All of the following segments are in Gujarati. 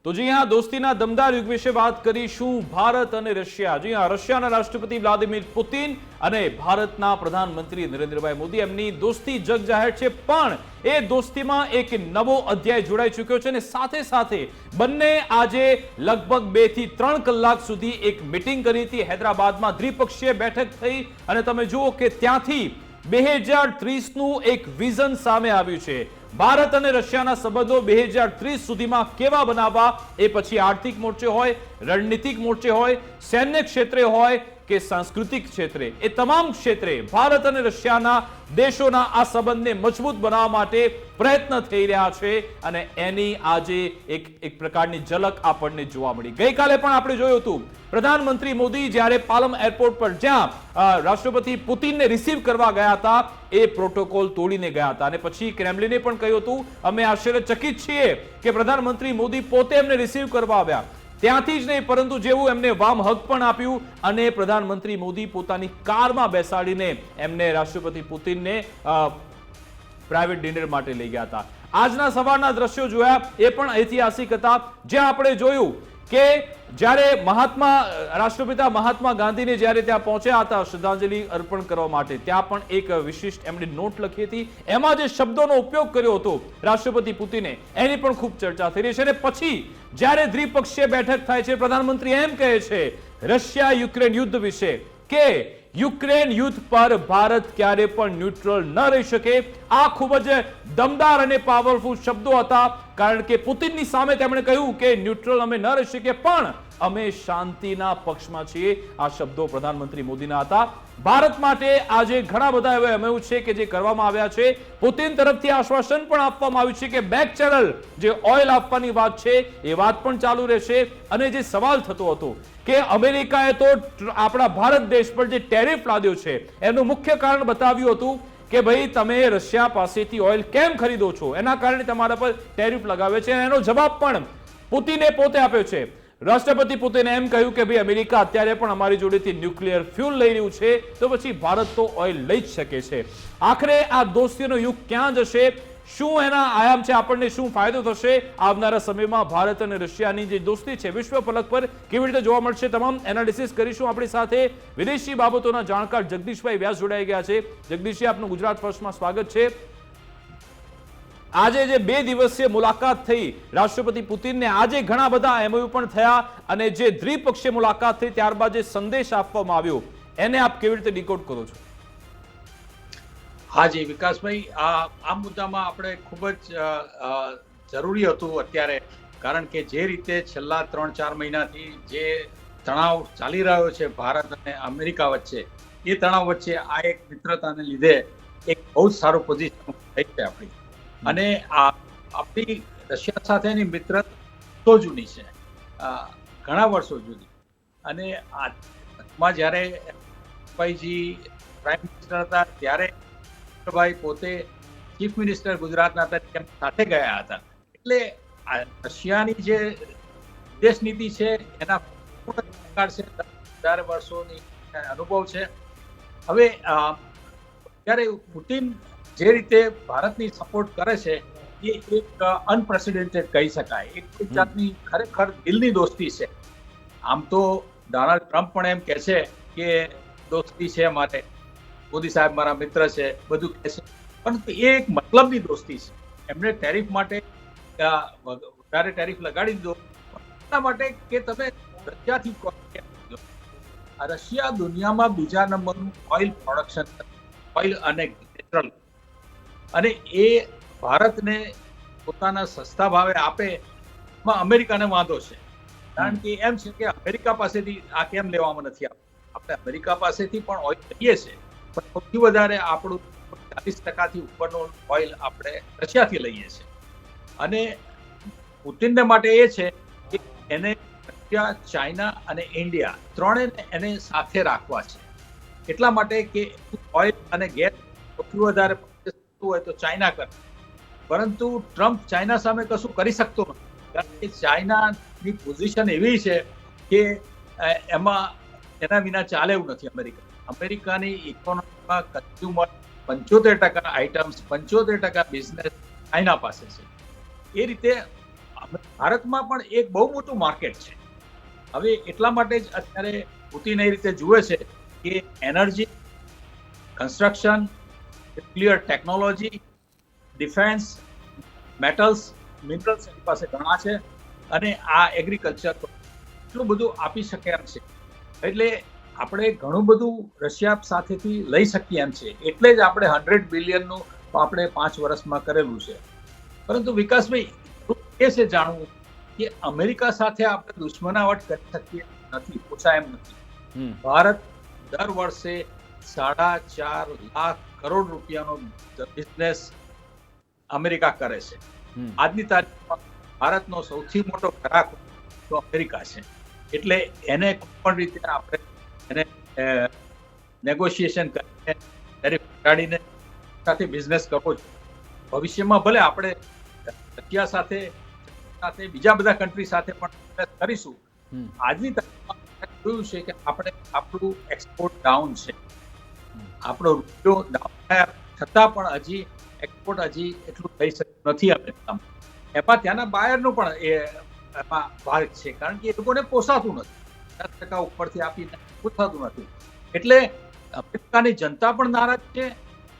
તો જી હા, દોસ્તીના દમદાર યુગ વિશે વાત કરીશું. ભારત અને રશિયા. જી હા, રશિયાના રાષ્ટ્રપતિ વ્લાદિમીર પુતિન અને ભારતના પ્રધાનમંત્રી નરેન્દ્રભાઈ મોદી, એમની દોસ્તી જગ જાહેર છે, પણ એ દોસ્તીમાં એક નવો અધ્યાય જોડાઈ ચૂક્યો છે અને સાથે સાથે બંને આજે લગભગ 2 થી 3 કલાક સુધી એક મીટિંગ કરી હતી. હૈદરાબાદમાં દ્વિપક્ષીય બેઠક થઈ અને તમે જુઓ કે ત્યાંથી 2030નું એક વિઝન સામે આવ્યું છે. ભારત અને રશિયાના સંબંધો 2030 સુધીમાં કેવા બનાવવા, એ પછી આર્થિક મોરચે હોય, રણનીતિક મોરચે હોય, સૈન્ય ક્ષેત્રે હોય કે સાંસ્કૃતિક ક્ષેત્રે, એ તમામ ક્ષેત્રે ભારત અને રશિયાના દેશોના આ સંબંધને મજબૂત બનાવવા માટે પ્રયત્ન થઈ રહ્યા છે અને એની આજે એક પ્રકારની ઝલક આપણને જોવા મળી. ગઈકાલે પણ આપણે જોયું હતું, પ્રધાનમંત્રી મોદી જ્યારે પાલમ એરપોર્ટ પર જ્યાં રાષ્ટ્રપતિ પુતિનને રિસીવ કરવા ગયા હતા, એ પ્રોટોકોલ તોડીને ગયા હતા અને પછી ક્રેમલિને પણ કહ્યું હતું, અમે આશ્ચર્યચકિત છીએ કે પ્રધાનમંત્રી મોદી પોતે એમને રિસીવ કરવા આવ્યા. ત્યાંથી જ નહીં, પરંતુ જેવું એમને વામ હક પણ આપ્યું અને પ્રધાનમંત્રી મોદી પોતાની કારમાં બેસાડીને એમને રાષ્ટ્રપતિ પુતિનને પ્રાઇવેટ ડિનર માટે લઈ ગયા હતા. આજના સવારના દ્રશ્યો જોયા, એ પણ ઐતિહાસિક હતા, જ્યાં આપણે જોયું કે જ્યારે રાષ્ટ્રપિતા મહાત્મા ગાંધીને જ્યારે ત્યાં પહોંચ્યા હતા શ્રદ્ધાંજલિ અર્પણ કરવા માટે, ત્યાં પણ એક વિશિષ્ટ એમણે નોટ લખી હતી. એમાં જે શબ્દોનો ઉપયોગ કર્યો હતો રાષ્ટ્રપતિ પુતિને, એની પણ ખૂબ ચર્ચા થઈ રહી છે. અને પછી જ્યારે દ્વિપક્ષીય બેઠક થાય છે, પ્રધાનમંત્રી એમ કહે છે રશિયા યુક્રેન યુદ્ધ વિશે કે યુક્રેન યુદ્ધ પર ભારત ક્યારે પણ ન્યુટ્રલ ન રહી શકે. આ ખૂબ જ દમદાર અને પાવરફુલ શબ્દો હતા, કારણ કે પુતિનની સામે તેમણે કહ્યું કે ન્યુટ્રલ અમે ન રહી શકીએ, પણ અમે શાંતિના પક્ષમાં છીએ. આ શબ્દો પ્રધાનમંત્રી મોદીના હતા. ભારત માટે આજે ઘણા બધા એવા એમઓયુ છે કે જે કરવામાં આવ્યા છે. પુતિન તરફથી આશ્વાસન પણ આપવામાં આવ્યું છે કે બેક ચેનલ જે ઓઇલ આપવાની વાત છે, એ વાત પણ ચાલુ રહેશે. અને જે સવાલ થતો હતો કે અમેરિકાએ તો આપણા ભારત દેશ પર જે ટેરિફ લાદ્યો છે, એનું મુખ્ય કારણ બતાવ્યું હતું કે ભાઈ તમે રશિયા પાસેથી ઓઇલ કેમ ખરીદો છો, એના કારણે તમારા પર ટેરિફ લગાવે છે. એનો જવાબ પણ પુતિને પોતે આપ્યો છે. રાષ્ટ્રપતિ પુતિને એમ કહ્યું કે ભાઈ અમેરિકા અત્યારે પણ અમારી જોડેથી ન્યુક્લિયર ફ્યુલ લઈ રહ્યું છે, તો પછી ભારત તો ઓઇલ લઈ જ શકે છે. આખરે આ દોસ્તીનો યુગ ક્યાં જશે, શું એના આયામ છે, આપણને શું ફાયદો થશે, આવનારા સમયમાં ભારત અને રશિયાની જે દોસ્તી છે વિશ્વ ફલક પર કેવી રીતે જોવા મળશે, તમામ એનાલિસિસ કરીશું. આપણી સાથે વિદેશી બાબતોના જાણકાર જગદીશભાઈ વ્યાસ જોડાઈ ગયા છે. જગદીશજી, આપનું ગુજરાત ફર્સ્ટમાં સ્વાગત છે. આજે જે 2 દિવસીય મુલાકાત થઈ રાષ્ટ્રપતિ પુતિનને, આજે ઘણા બધા એમઓયુ પણ થયા અને જે દ્વિપક્ષીય મુલાકાત થઈ ત્યારબાદ જે સંદેશ આપવામાં આવ્યો, એને આપ કેવી રીતે ડીકોડ કરો છો? હાજી વિકાસભાઈ, આ મુદ્દામાં આપણે ખૂબ જ જરૂરી હતું અત્યારે, કારણ કે જે રીતે છેલ્લા 3-4 મહિનાથી જે તણાવ ચાલી રહ્યો છે ભારત અને અમેરિકા વચ્ચે, એ તણાવ વચ્ચે આ એક મિત્રતાને લીધે એક બહુ જ સારું પોઝિશન થઈ છે આપણી. અને આપણી રશિયા સાથેની મિત્રતા જૂની છે, ઘણા વર્ષો જૂની. અને આમાં જ્યારે ભાઈજી પ્રાઇમ મિનિસ્ટર હતા ત્યારે ભાઈ પોતે ચીફ મિનિસ્ટર ગુજરાતના તરીકે સાથે ગયા હતા. એટલે રશિયાની જે વિદેશ નીતિ છે એના છે, 1000 વર્ષોની અનુભવ છે. હવે ત્યારે પુતિન જે રીતે ભારતની સપોર્ટ કરે છે એ એક અનપ્રેસિડેન્ટેડ કહી શકાય, એક જાતની ખરેખર દિલની દોસ્તી છે. આમ તો ડોનાલ્ડ ટ્રમ્પ પણ એમ કહે છે કે દોસ્તી છે મારે, મોદી સાહેબ મારા મિત્ર છે, બધું કહે છે, પરંતુ એ એક મતલબની દોસ્તી છે. એમણે ટેરિફ માટે વધારે ટેરિફ લગાડી દીધો એટલા માટે કે તમે રશિયાથી, રશિયા દુનિયામાં બીજા નંબરનું ઓઇલ પ્રોડક્શન, ઓઇલ અને પેટ્રોલ, અને એ ભારતને પોતાના સસ્તા ભાવે આપે, એમાં અમેરિકાને વાંધો છે. કારણ કે એમ છે કે અમેરિકા પાસેથી આ કેમ લેવામાં નથી આવતું, આપણે અમેરિકા પાસેથી પણ ઓઇલ લઈએ છીએ, પણ સૌથી વધારે આપણું 40% ઉપરનું ઓઇલ આપણે રશિયાથી લઈએ છીએ. અને પુતિનને માટે એ છે કે એને રશિયા, ચાઇના અને ઇન્ડિયા ત્રણેય એને સાથે રાખવા છે. એટલા માટે કે ઓઇલ અને ગેસ સૌથી વધારે હોય તો ચાઇના કરે, પરંતુ ટ્રમ્પ ચાઇના સામે કશું કરી શકતો નથી, કારણ કે ચાઇનાની પોઝિશન એવી છે કે એમાં એના વિના ચાલે એવું નથી. અમેરિકાની ઇકોનોમીમાં કન્ઝ્યુમર 75% આઇટમ્સ, 75% બિઝનેસ ચાઇના પાસે છે. એ રીતે ભારતમાં પણ એક બહુ મોટું માર્કેટ છે. હવે એટલા માટે જ અત્યારે પુતિન એ રીતે જુએ છે કે energy, construction, nuclear technology, defence, metals, minerals એની પાસે ઘણા છે અને આ એગ્રીકલ્ચર એટલું બધું આપી શકે એમ છે. એટલે આપણે ઘણું બધું રશિયા સાથેથી લઈ શકીએ એમ છે. એટલે જ આપણે 100 બિલિયનનું આપણે 5 વર્ષમાં કરેલું છે. પરંતુ વિકાસભાઈ એ છે જાણવું કે અમેરિકા સાથે આપણે દુશ્મનાવટ કરી શકીએ નથી, ઓછા એમ નથી. ભારત દર વર્ષે 4.5 લાખ કરોડ રૂપિયાનો બિઝનેસ અમેરિકા કરે છે. આજની તારીખમાં ભારતનો સૌથી મોટો ગ્રાહક તો અમેરિકા છે. એટલે એને કોઈ પણ રીતે આપણે એને નેગોશિએશન કરીને ટેરિફ ઘટાડીને સાથે બિઝનેસ કરવો જોઈએ. ભવિષ્યમાં ભલે આપણે રશિયા સાથે બીજા બધા કન્ટ્રી સાથે પણ બિઝનેસ કરીશું. આજની તારીખમાં જોયું છે કે આપણે આપણું એક્સપોર્ટ ડાઉન છે, આપણો રૂપિયો ડાઉન થયા છતાં પણ હજી એક્સપોર્ટ એટલું થઈ શક્યું નથી અમેરિકામાં. એમાં ત્યાંના બાયરનો પણ એમાં ભાગ છે, કારણ કે એ લોકોને પોસાતું નથી. 10% ઉપરથી આપીને પોસાતું નથી. એટલે અમેરિકાની જનતા પણ નારાજ છે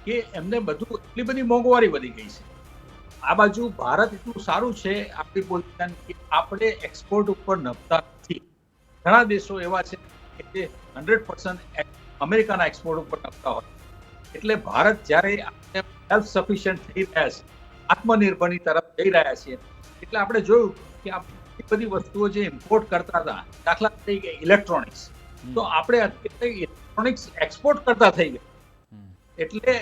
કે એમને બધું એટલી બધી મોંઘવારી વધી ગઈ છે. આ બાજુ ભારત એટલું સારું છે આપણી પોઝિશન કે આપણે એક્સપોર્ટ ઉપર નભતા નથી. ઘણા દેશો એવા છે કે જે 100% અમેરિકાના એક્સપોર્ટ ઉપર નભતા હોય. એટલે ભારત જ્યારે આપણે સેલ્ફ સફિશિયન્ટ થઈ રહ્યા છે, આત્મનિર્ભરની તરફ જઈ રહ્યા છીએ, એટલે આપણે જોયું કે આ બધી વસ્તુઓ જે ઇમ્પોર્ટ કરતા હતા, દાખલા તરીકે ઇલેક્ટ્રોનિક્સ, તો આપણે અત્યારે ઇલેક્ટ્રોનિક્સ એક્સપોર્ટ કરતા થઈ ગયા. એટલે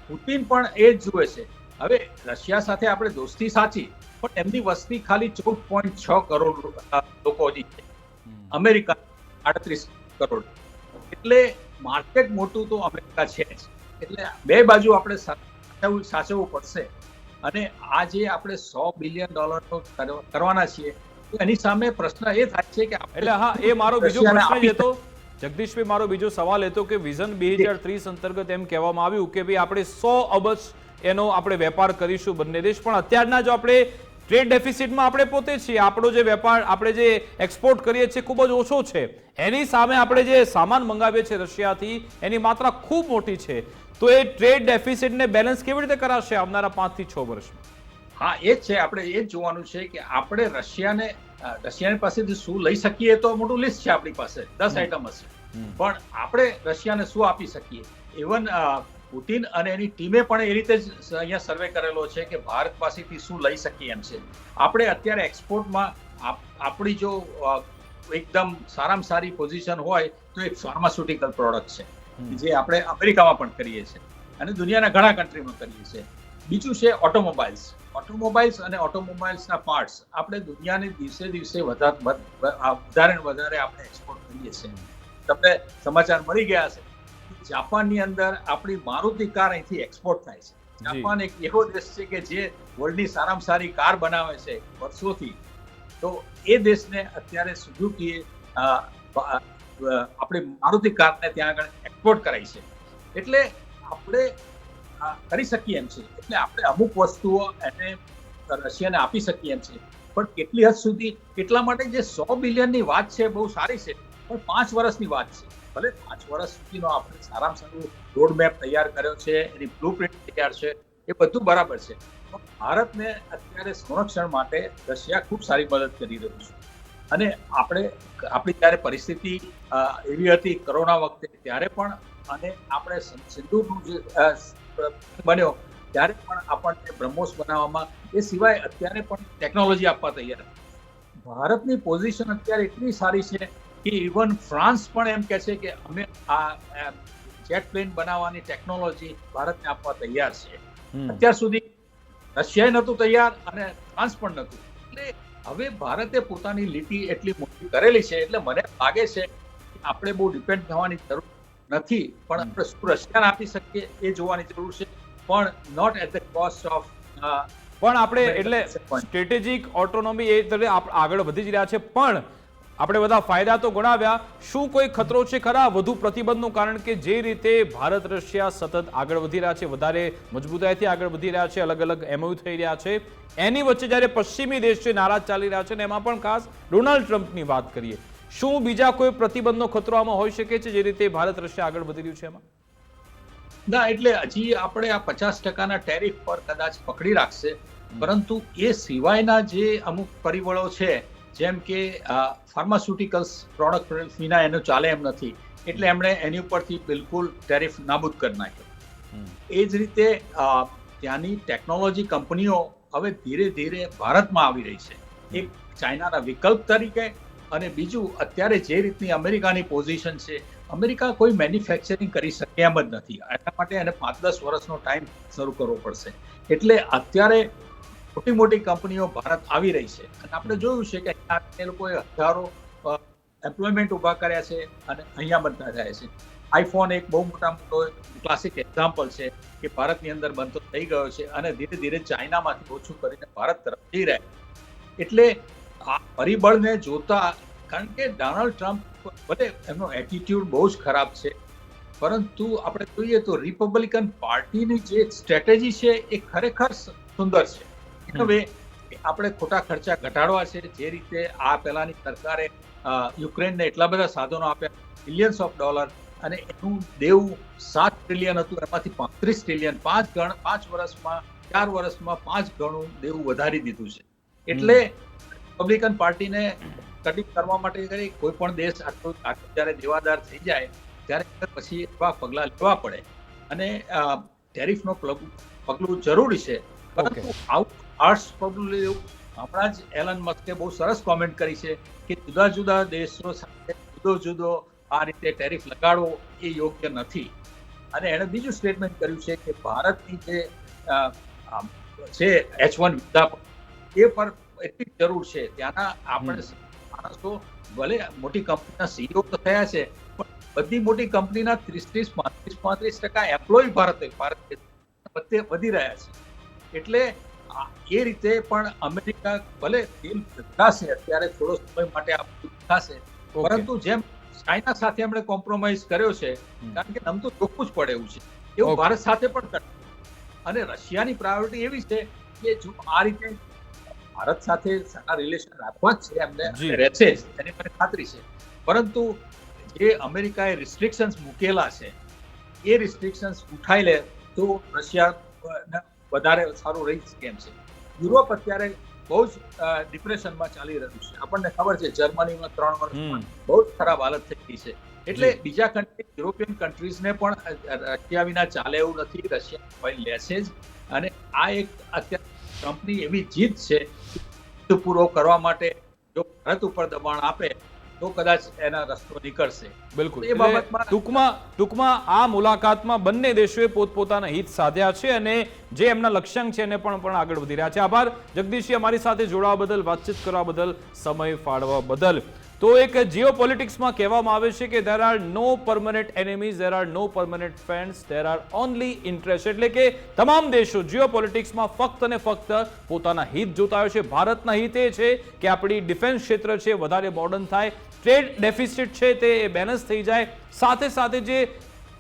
પુતિન પણ એ જ જુએ છે. હવે રશિયા સાથે આપણે દોસ્તી સાચી, પણ એમની વસ્તી ખાલી 14.6 કરોડ લોકોની છે, અમેરિકા 38 કરોડ. એટલે માર્કેટ મોટું તો અમેરિકા છે જ. એટલે બે બાજુ આપણે સાચવવું પડશે. અને આ જે આપણે $100 બિલિયન કરવાના છીએ, એની સામે પ્રશ્ન એ થાય છે કે એટલે હા, એ મારો બીજો પ્રશ્ન જ હતો જગદીશભાઈ. મારો બીજો સવાલ હતો કે વિઝન 2030 અંતર્ગત એમ કહેવામાં આવ્યું કે ભાઈ આપણે 100 અબજ એનો આપણે વેપાર કરીશું બંને દેશ. પણ અત્યારના જો આપણે ટ્રેડ ડેફિસિટમાં આપણે પોતે છીએ, આપણો જે વેપાર આપણે જે એક્સપોર્ટ કરીએ છીએ ખૂબ જ ઓછો છે. એની સામે આપણે જે સામાન મંગાવીએ છીએ રશિયાથી, એની માત્રા ખૂબ મોટી છે. તો એ ટ્રેડ ડેફિસિટને બેલેન્સ કેવી રીતે કરાશે આવનારા 5 થી 6 વર્ષમાં? હા, એ જ છે. આપણે એ જ જોવાનું છે કે આપણે રશિયાની પાસેથી શું લઈ શકીએ. તો મોટું લિસ્ટ છે આપણી પાસે, 10 આઈટમ હશે. પણ આપણે રશિયાને શું આપી શકીએ? ઇવન પુતિન અને એની ટીમે પણ એ રીતે જ અહીંયા સર્વે કરેલો છે કે ભારત પાસેથી શું લઈ શકીએ એમ છે. આપણે અત્યારે એક્સપોર્ટમાં આપણી જો એકદમ સારામાં સારી પોઝિશન હોય તો એક ફાર્માસ્યુટિકલ પ્રોડક્ટ છે, જે આપણે અમેરિકામાં પણ કરીએ છીએ અને દુનિયાના ઘણા કન્ટ્રીમાં કરીએ છીએ. બીજું છે ઓટોમોબાઈલ્સ અને ઓટોમોબાઈલ્સના પાર્ટ્સ. આપણે દુનિયાની દિવસે વધારે આપણે એક્સપોર્ટ કરીએ છીએ. તમને સમાચાર મળી ગયા હશે, જાપાનની અંદર આપણી મારુતિ કાર અહીંથી એક્સપોર્ટ થાય છે. જાપાન એક એવો દેશ છે કે જે વર્લ્ડની સારામાં સારી કાર બનાવે છે વર્ષોથી. તો એ દેશને અત્યારે સુઝુકીએ આપણી મારુતિ કારને ત્યાં આગળ એક્સપોર્ટ કરાઈ છે. એટલે આપણે કરી શકીએ એમ છે. એટલે આપણે અમુક વસ્તુઓ એને રશિયાને આપી શકીએ એમ છે, પણ કેટલી હદ સુધી? એટલા માટે જે 100 બિલિયનની વાત છે બહુ સારી છે, પણ 5 વર્ષની વાત છે. ભલે 5 વર્ષ સુધીનો આપણે સારામાં સારું રોડ મેપ તૈયાર કર્યો છે, એની બ્લુપ્રિન્ટ તૈયાર છે, એ બધું બરાબર છે. પણ ભારતને અત્યારે સંરક્ષણ માટે રશિયા ખૂબ સારી મદદ કરી રહ્યું છે. અને આપણી જ્યારે પરિસ્થિતિ એવી હતી કોરોના વખતે, ત્યારે પણ અને આપણે સિંદૂરનું જે બન્યો ત્યારે પણ આપણને બ્રહ્મોસ બનાવવામાં, એ સિવાય અત્યારે પણ ટેકનોલોજી આપવા તૈયાર. ભારતની પોઝિશન અત્યારે એટલી સારી છે કે ઇવન ફ્રાન્સ પણ એમ કહે છે કે અમે આ જેટ પ્લેન બનાવવાની ટેકનોલોજી ભારતને આપવા તૈયાર છે. અત્યાર સુધી રશિયા નહોતું તૈયાર અને ફ્રાન્સ પણ નહોતું. એટલે હવે ભારતે પોતાની લીટી એટલી મોટી કરેલી છે, એટલે મને લાગે છે કે આપણે બહુ ડિપેન્ડ થવાની જરૂર નથી. પણ આપણે શું રશિયાને આપી શકીએ એ જોવાની જરૂર છે, પણ not at the cost of. પણ આપણે એટલે સ્ટ્રેટેજિક ઓટોનોમી એ તરફ આગળ વધી જ રહ્યા છે. પણ આપણે બધા ફાયદા તો ગણાવ્યા, શું કોઈ ખતરો છે ખરા વધુ પ્રતિબંધનું? કારણ કે જે રીતે ભારત રશિયા સતત આગળ વધી રહ્યા છે, વધારે મજબૂતાઈથી આગળ વધી રહ્યા છે, અલગ અલગ એમઓયુ થઈ રહ્યા છે, એની વચ્ચે જ્યારે પશ્ચિમી દેશ છે નારાજ ચાલી રહ્યા છે, અને એમાં પણ ખાસ ડોનાલ્ડ ટ્રમ્પની વાત કરીએ, શું બીજા કોઈ પ્રતિબંધનો ખતરો આમાં હોઈ શકે છે જે રીતે ભારત રશિયા આગળ વધી રહ્યું છે એમાં? ના, એટલે હજી આપણે આ 50% ટેરિફ પર કદાચ પકડી રાખશે, પરંતુ એ સિવાયના જે અમુક પરિબળો છે, જેમ કે ફાર્માસ્યુટિકલ્સ પ્રોડક્ટ વિના એનું ચાલે એમ નથી, એટલે એમણે એની ઉપરથી બિલકુલ ટેરિફ નાબૂદ કરી નાખ્યો. એ જ રીતે ત્યાંની ટેકનોલોજી કંપનીઓ હવે ધીરે ધીરે ભારતમાં આવી રહી છે, એક ચાઇનાના વિકલ્પ તરીકે. અને બીજું, અત્યારે જે રીતની અમેરિકાની પોઝિશન છે, અમેરિકા કોઈ મેન્યુફેક્ચરિંગ કરી શકે એમ જ નથી. એટલા માટે એને 5-10 વર્ષનો ટાઈમ શરૂ કરવો પડશે. એટલે અત્યારે મોટી મોટી કંપનીઓ ભારત આવી રહી છે, અને આપણે જોયું છે કે એ લોકોએ હજારો એમ્પ્લોયમેન્ટ ઊભા કર્યા છે અને અહીંયા બનતા જાય છે. આઈફોન એક બહુ મોટો ક્લાસિક એક્ઝામ્પલ છે કે ભારતની અંદર બનતો થઈ ગયો છે અને ધીરે ધીરે ચાઇનામાંથી ઓછું કરીને ભારત તરફ જઈ રહ્યા. એટલે આ પરિબળને જોતા, કારણ કે ડોનાલ્ડ ટ્રમ્પ ભલે એમનો એટીટ્યુડ બહુ જ ખરાબ છે, પરંતુ આપણે જોઈએ તો રિપબ્લિકન પાર્ટીની જે સ્ટ્રેટેજી છે એ ખરેખર સુંદર છે. હવે આપણે ખોટા ખર્ચા ઘટાડવા છે, જે રીતે આ પહેલાની સરકારે યુક્રેનને એટલા બધા સાધનો આપ્યા, બિલિયન્સ ઓફ ડોલર, અને એનું દેવું 7 ટ્રિલિયન હતું, એમાંથી 35 ટ્રિલિયન 4 વર્ષમાં 5 ગણું દેવું વધારી દીધું છે. એટલે રિપબ્લિકન પાર્ટીને કટિંગ કરવા માટે કોઈ પણ દેશ આટલો જ્યારે દેવાદાર થઈ જાય ત્યારે પછી એવા પગલાં લેવા પડે, અને ટેરિફનો પગલું જરૂરી છે, પરંતુ આવું હાર્શ પગલું લેવું, હમણાં જ એલન મસ્કે બહુ સરસ કોમેન્ટ કરી છે કે જુદા જુદા દેશો સાથે જુદો આ રીતે ટેરિફ લગાડવો એ યોગ્ય નથી. અને એણે બીજું સ્ટેટમેન્ટ કર્યું છે કે ભારતની જે છે H1 વિઝા એ પર એટલી જરૂર છે. ત્યાંના આપણે માણસો ભલે મોટી કંપનીના સીઈઓ તો થયા છે, પણ બધી મોટી કંપનીના 30-35% એમ્પ્લોય ભારત વધી રહ્યા છે. એટલે એ રીતે પણ અમેરિકા ભલે ડીલ થશે અત્યારે થોડો સમય માટે આ થશે, પરંતુ જેમ ચાઇના સાથે એમણે કોમ્પ્રોમાઇઝ કર્યો છે, કારણ કે આમ તો ચોખ્ખું જ પડે એવું છે, એવું ભારત સાથે પણ કરે. અને રશિયાની પ્રાયોરિટી એવી છે કે જો આ રીતે ભારત સાથે સારા રિલેશન રાખવા જ છે, એમને રહેશે જ, એની મને ખાતરી છે. પરંતુ જે અમેરિકાએ રિસ્ટ્રિક્શન્સ મૂકેલા છે એ રિસ્ટ્રિક્શન્સ ઉઠાઈ લે તો રશિયા વધારે સારું રહી શકે એમ છે. યુરોપ અત્યારે બહુ જ ડિપ્રેશનમાં ચાલી રહ્યું છે. આપણને ખબર છે જર્મનીમાં 3 વર્ષમાં બહુ જ ખરાબ હાલત થઈ ગઈ છે. એટલે બીજા કન્ટ્રી, યુરોપિયન કન્ટ્રીઝને પણ રશિયા વિના ચાલે એવું નથી, રશિયા ઓઇલ લેશે જ. અને આ એક અત્યારે ટ્રમ્પની એવી જીત છે પૂરો કરવા માટે જો ભારત ઉપર દબાણ આપે તો કદાચ એના રસ્તો નીકળશે. બિલકુલ. એ બાબતમાં ટૂંકમાં આ મુલાકાતમાં બંને દેશોએ પોતપોતાના હિત સાધ્યા છે અને જે એમના લક્ષ્યાંક છે એને પણ આગળ વધી રહ્યા છે. આભાર જગદીશજી, અમારી સાથે જોડાવા બદલ, વાતચીત કરવા બદલ, સમય ફાળવા બદલ. તો એક જીઓપોલિટિક્સમાં કહેવામાં આવે છે કે there are no permanent enemies, there are no permanent friends, there are only interests. એટલે કે તમામ દેશો જીઓપોલિટિક્સમાં ફક્ત અને ફક્ત પોતાના હિત જોતા હોય છે. ભારતના હિત એ છે કે આપણી ડિફેન્સ ક્ષેત્ર છે વધારે મોડર્ન થાય, ટ્રેડ ડેફિસિટ છે તે બેલેન્સ થઈ જાય, સાથે સાથે જે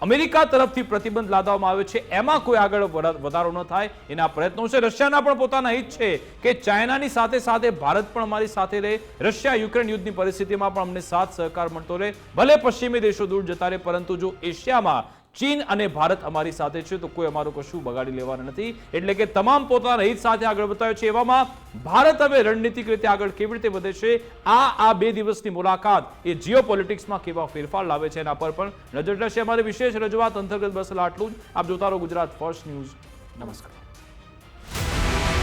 અમેરિકા તરફથી પ્રતિબંધ લાદવામાં આવ્યો છે એમાં કોઈ આગળ વધારો ન થાય એના પ્રયત્નો છે. રશિયાના પણ પોતાના હિત છે કે ચાઇનાની સાથે સાથે ભારત પણ અમારી સાથે રહે, રશિયા યુક્રેન યુદ્ધની પરિસ્થિતિમાં પણ અમને સાથ સહકાર મળતો રહે. ભલે પશ્ચિમી દેશો દૂર જતા રહે, પરંતુ જો એશિયામાં ચીન અને ભારત અમારી સાથે છે તો કોઈ અમારું કશું બગાડી લેવાનું નથી. એટલે કે તમામ પોતાના હિત સાથે આગળ બતાવે છે. એવામાં ભારત હવે રણનીતિક રીતે આગળ કેવી રીતે વધે છે, આ 2 દિવસની મુલાકાત એ જીઓપોલિટિક્સમાં કેવા ફેરફાર લાવે છે એના પર પણ નજર રહેશે. અમારી વિશેષ રજૂઆત અંતર્ગત બસ આટલું જ. આપ જોતા રહો ગુજરાત ફર્સ્ટ ન્યૂઝ. નમસ્કાર.